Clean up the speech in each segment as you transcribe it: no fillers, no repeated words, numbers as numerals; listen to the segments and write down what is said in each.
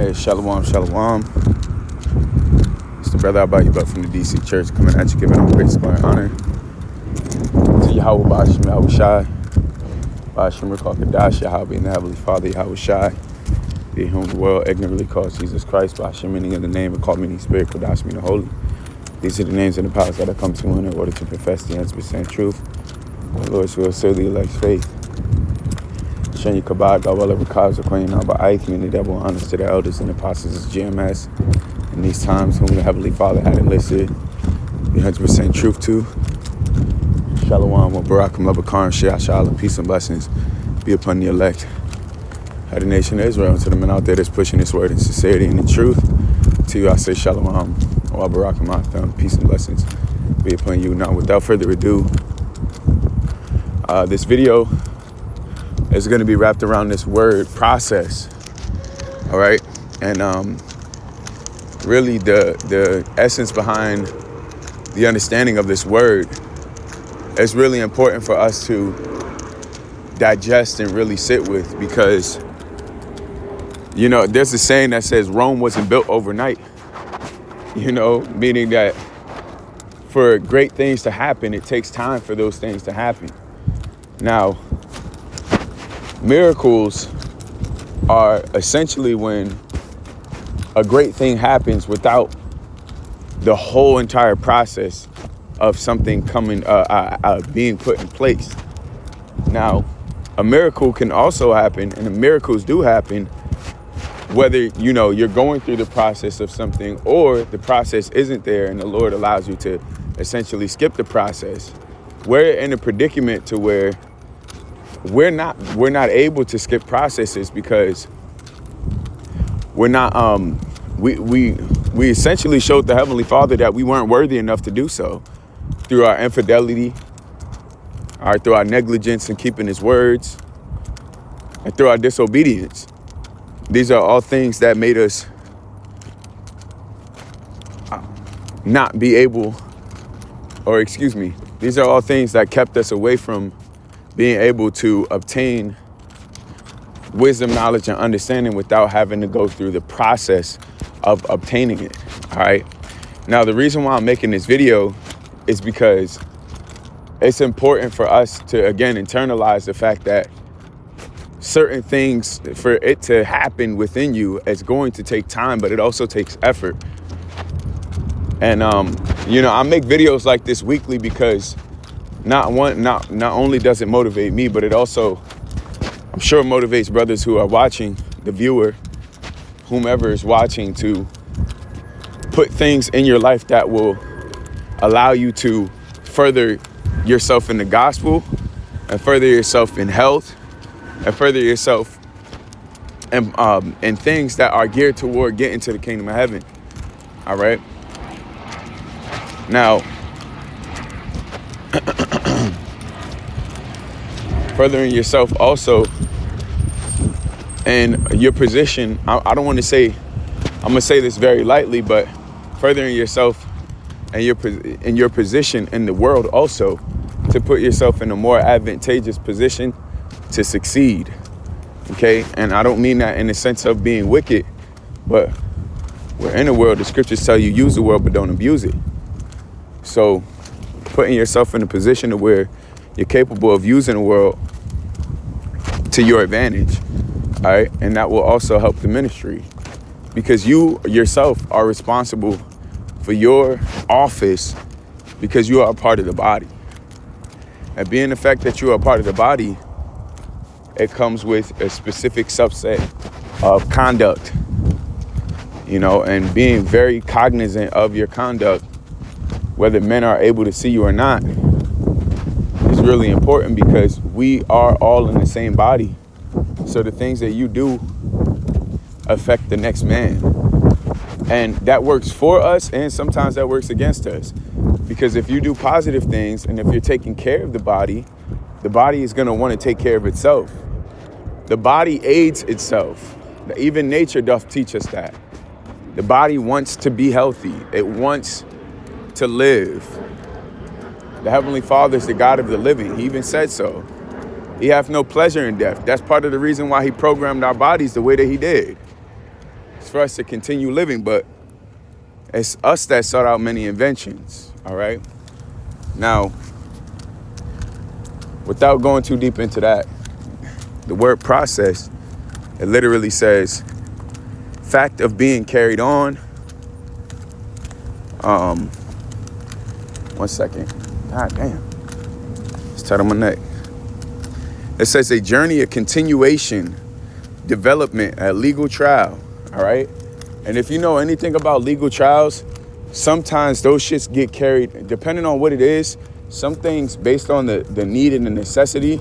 Hey, shalom, shalom. It's the brother Abayuba from the DC Church coming at you, giving all praise, glory, and honor to Yahweh Bashim, Yahweh Shai, Bashim Rekakadash, Yahweh and the Heavenly Father, Yahweh Shai, be whom the world ignorantly calls Jesus Christ, Bashim, meaning in the name, and call meaning spirit, Kodash, meaning holy. These are the names and the powers that I come to in order to profess the 100% truth. The Lord's will serve the elect's faith. Shen Kabad, Gawala Rakaz, Aquain, Abba Ike, meaning the devil, honors to the elders and apostles of GMS. In these times, whom the Heavenly Father had enlisted the 100% truth to. Shalom, Barakum, Labakar, Shea, Shalom, peace and blessings be upon the elect of the nation of Israel, and to the men out there that's pushing this word in sincerity and in truth. To you, I say Shalom, Barakum, peace and blessings be upon you. Now, without further ado, this video is going to be wrapped around this word process. All right, and really the essence behind the understanding of this word is really important for us to digest and really sit with, because you know there's a saying that says Rome wasn't built overnight, meaning that for great things to happen, it takes time for those things to happen. Now, miracles are essentially when a great thing happens without the whole entire process of something coming, being put in place. Now, a miracle can also happen, and the miracles do happen, whether, you're going through the process of something or the process isn't there and the Lord allows you to essentially skip the process. We're in a predicament to where we're not able to skip processes because we're not, we essentially showed the Heavenly Father that we weren't worthy enough to do so through our infidelity, through our negligence in keeping His words, and through our disobedience. These are all things that made us not be able, these are all things that kept us away from being able to obtain wisdom, knowledge, and understanding without having to go through the process of obtaining it. All right. Now, the reason why I'm making this video is because it's important for us to, again, internalize the fact that certain things, for it to happen within you, it's going to take time, but it also takes effort. And, I make videos like this weekly because not only does it motivate me, but it also, I'm sure, motivates brothers who are watching, the viewer, whomever is watching, to put things in your life that will allow you to further yourself in the gospel and further yourself in health and further yourself in things that are geared toward getting to the kingdom of heaven. All right. Now, furthering yourself also in your position. I don't want to say, I'm going to say this very lightly, but furthering yourself and in your position in the world also, to put yourself in a more advantageous position to succeed. Okay. And I don't mean that in the sense of being wicked, but we're in the world. The scriptures tell you use the world, but don't abuse it. So putting yourself in a position to where you're capable of using the world to your advantage. All right. And that will also help the ministry, because you yourself are responsible for your office, because you are a part of the body. And being the fact that you are a part of the body, it comes with a specific subset of conduct, and being very cognizant of your conduct, whether men are able to see you or not, is really important, because we are all in the same body. So the things that you do affect the next man. And that works for us, and sometimes that works against us. Because if you do positive things and if you're taking care of the body is going to want to take care of itself. The body aids itself. Even nature doth teach us that. The body wants to be healthy. It wants to live. The Heavenly Father is the God of the living. He even said so. He hath no pleasure in death. That's part of the reason why He programmed our bodies the way that He did. It's for us to continue living, but it's us that sought out many inventions, all right? Now, without going too deep into that, the word process, it literally says fact of being carried on. 1 second. God damn. It's tight on my neck. It says a journey, a continuation, development, a legal trial, all right? And if you know anything about legal trials, sometimes those shits get carried, depending on what it is, some things based on the need and the necessity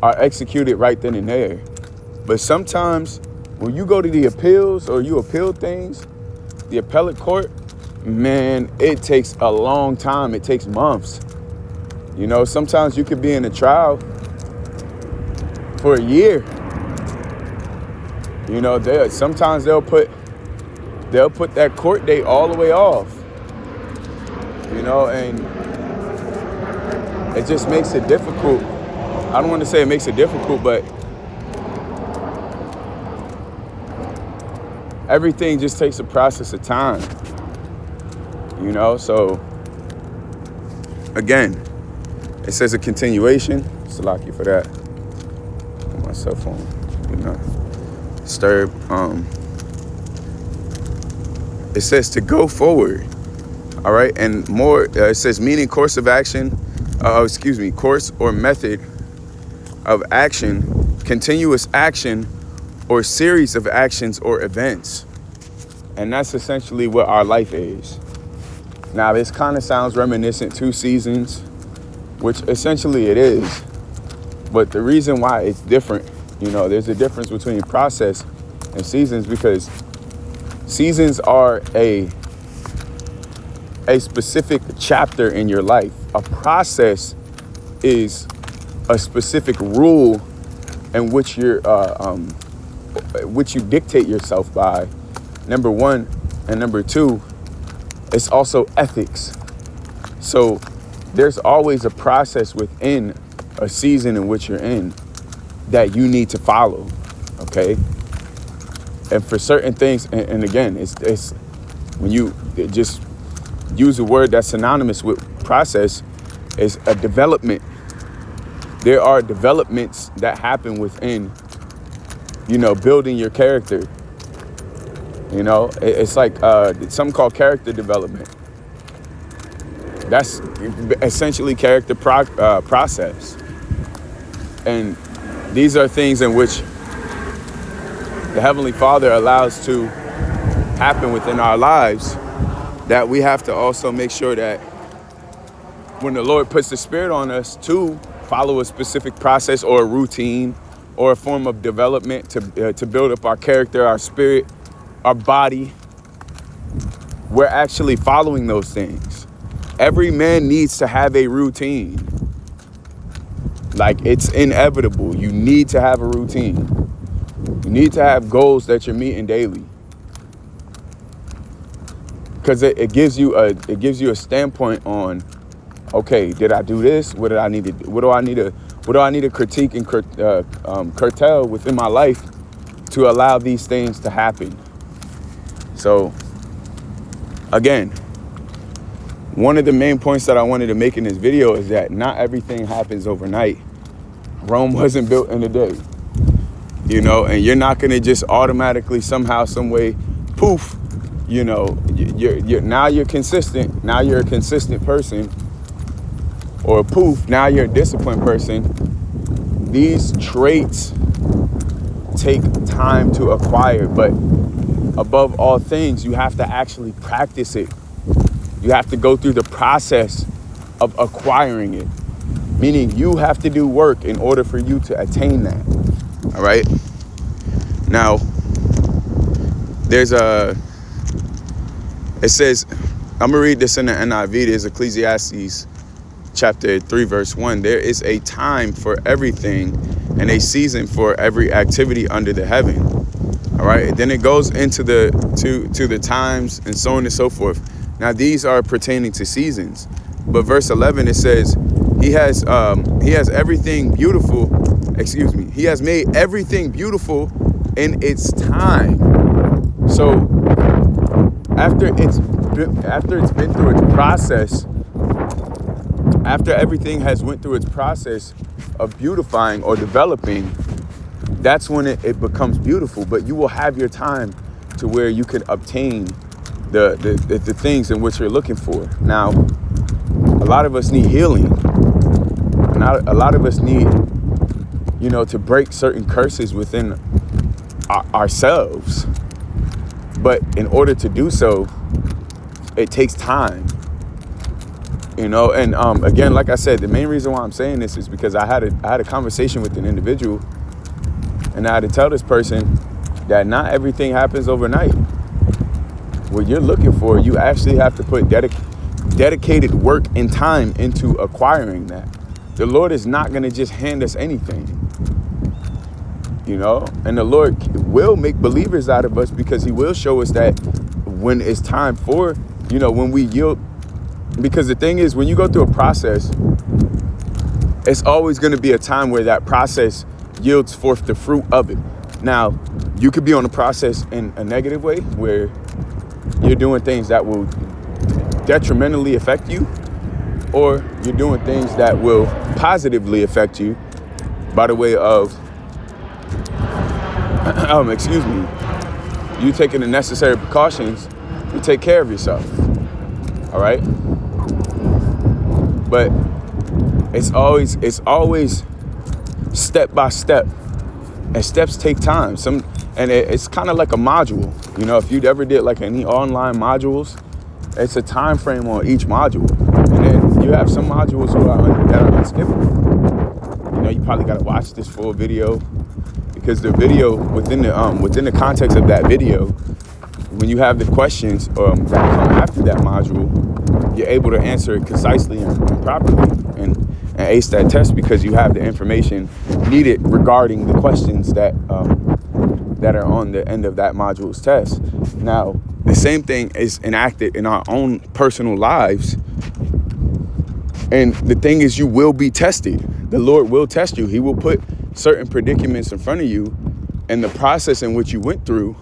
are executed right then and there. But sometimes when you go to the appeals or you appeal things, the appellate court, man, it takes a long time. It takes months. You know, sometimes you could be in a trial for a year. You know, sometimes they'll put that court date all the way off. You know, and it just makes it difficult. I don't want to say it makes it difficult, but everything just takes a process of time. You know, so again, it says a continuation. Salaki for that. On my cell phone, do not disturb. It says to go forward. All right, and more. It says meaning course of action. Course or method of action, continuous action, or series of actions or events, and that's essentially what our life is. Now, this kind of sounds reminiscent to seasons, which essentially it is. But the reason why it's different, you know, there's a difference between process and seasons, because seasons are a specific chapter in your life. A process is a specific rule in which which you dictate yourself by, number one, and number two, it's also ethics. So there's always a process within a season in which you're in that you need to follow, okay? And for certain things, and again, it's when you just use a word that's synonymous with process, is a development. There are developments that happen within, you know, building your character. You know, it's like something called character development. That's essentially character process. And these are things in which the Heavenly Father allows to happen within our lives, that we have to also make sure that when the Lord puts the Spirit on us to follow a specific process or a routine or a form of development to build up our character, our spirit, our body, we're actually following those things. Every man needs to have a routine. Like, it's inevitable. You need to have a routine. You need to have goals that you're meeting daily. Because it gives you a standpoint on, okay, did I do this? What do I need to critique and curtail within my life to allow these things to happen? So, again, one of the main points that I wanted to make in this video is that not everything happens overnight. Rome wasn't built in a day, you know, and you're not going to just automatically somehow, some way, poof, you know, now you're consistent. Now you're a consistent person. Or poof, now you're a disciplined person. These traits take time to acquire, but above all things, you have to actually practice it. You have to go through the process of acquiring it, meaning you have to do work in order for you to attain that. All right. Now, it says, I'm gonna read this in the NIV. There's Ecclesiastes chapter 3, verse 1. There is a time for everything and a season for every activity under the heaven. All right. Then it goes into the times and so on and so forth. Now, these are pertaining to seasons. But verse 11, it says, he has everything beautiful. He has made everything beautiful in its time. So after it's been through its process, after everything has went through its process of beautifying or developing, that's when it becomes beautiful. But you will have your time to where you can obtain the things in which you're looking for. Now, a lot of us need healing. And a lot of us need, to break certain curses within ourselves. But in order to do so, it takes time. And again, like I said, the main reason why I'm saying this is because I had a conversation with an individual, and I had to tell this person that not everything happens overnight. What you're looking for, you actually have to put dedicated work and time into acquiring that. The Lord is not going to just hand us anything, and the Lord will make believers out of us, because he will show us that when it's time for, when we yield. Because the thing is, when you go through a process, it's always going to be a time where that process yields forth the fruit of it. Now, you could be on a process in a negative way, where you're doing things that will detrimentally affect you, or you're doing things that will positively affect you by the way of, you taking the necessary precautions to take care of yourself. All right? But it's always step by step, and steps take time. It's kind of like a module. If you'd ever did like any online modules, it's a time frame on each module, and then you have some modules that are unskippable. You probably got to watch this full video, because the video within the context of that video, when you have the questions that come after that module, you're able to answer it concisely and properly and ace that test, because you have the information needed regarding the questions that are on the end of that module's test. Now, the same thing is enacted in our own personal lives. And the thing is, you will be tested. The Lord will test you. He will put certain predicaments in front of you, and the process in which you went through,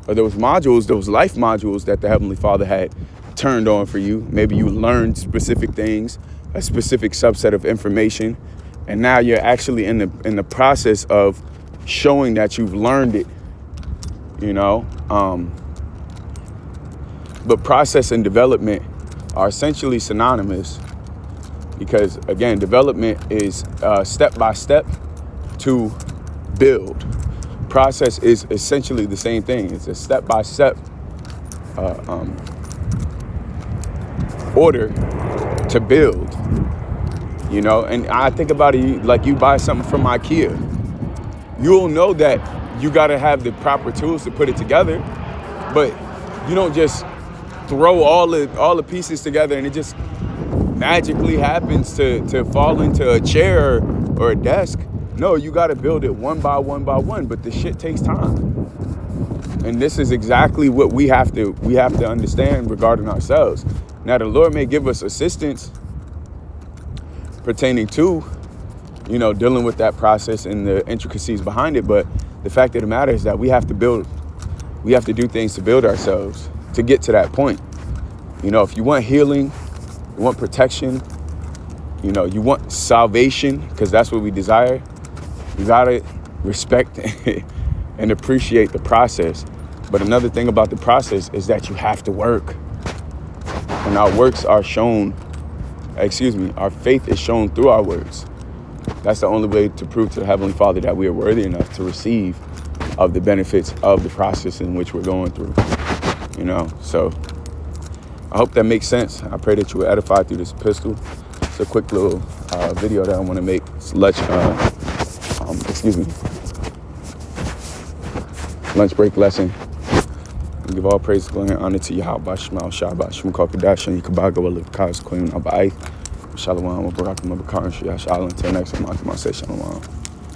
or those modules, those life modules that the Heavenly Father had turned on for you. Maybe you learned specific things, a specific subset of information, and now you're actually in the process of showing that you've learned it. But process and development are essentially synonymous, because again, development is step by step to build. Process is essentially the same thing. It's a step by step order to build. And I think about it like you buy something from IKEA. You'll know that you got to have the proper tools to put it together, but you don't just throw all the pieces together and it just magically happens to fall into a chair or a desk. No, you got to build it one by one, but the shit takes time. And this is exactly what we have to understand regarding ourselves. Now, the Lord may give us assistance pertaining to, dealing with that process and the intricacies behind it. But the fact of the matter is that we have to do things to build ourselves to get to that point. If you want healing, you want protection, you want salvation, because that's what we desire, you gotta respect and appreciate the process. But another thing about the process is that you have to work. And our works are shown, our faith is shown through our works. That's the only way to prove to the Heavenly Father that we are worthy enough to receive of the benefits of the process in which we're going through. So I hope that makes sense. I pray that you were edified through this epistle. It's a quick little video that I want to make. It's lunch break lesson. We give all praise, glory, and honor to Yahweh, Shema, Shabbat, Shema, Kakadash, Yikabaga, Walikas, Queen, Abai, Shalom, Barak, Mabakar, Shia, Shalom. Until next time, my session. Shalom.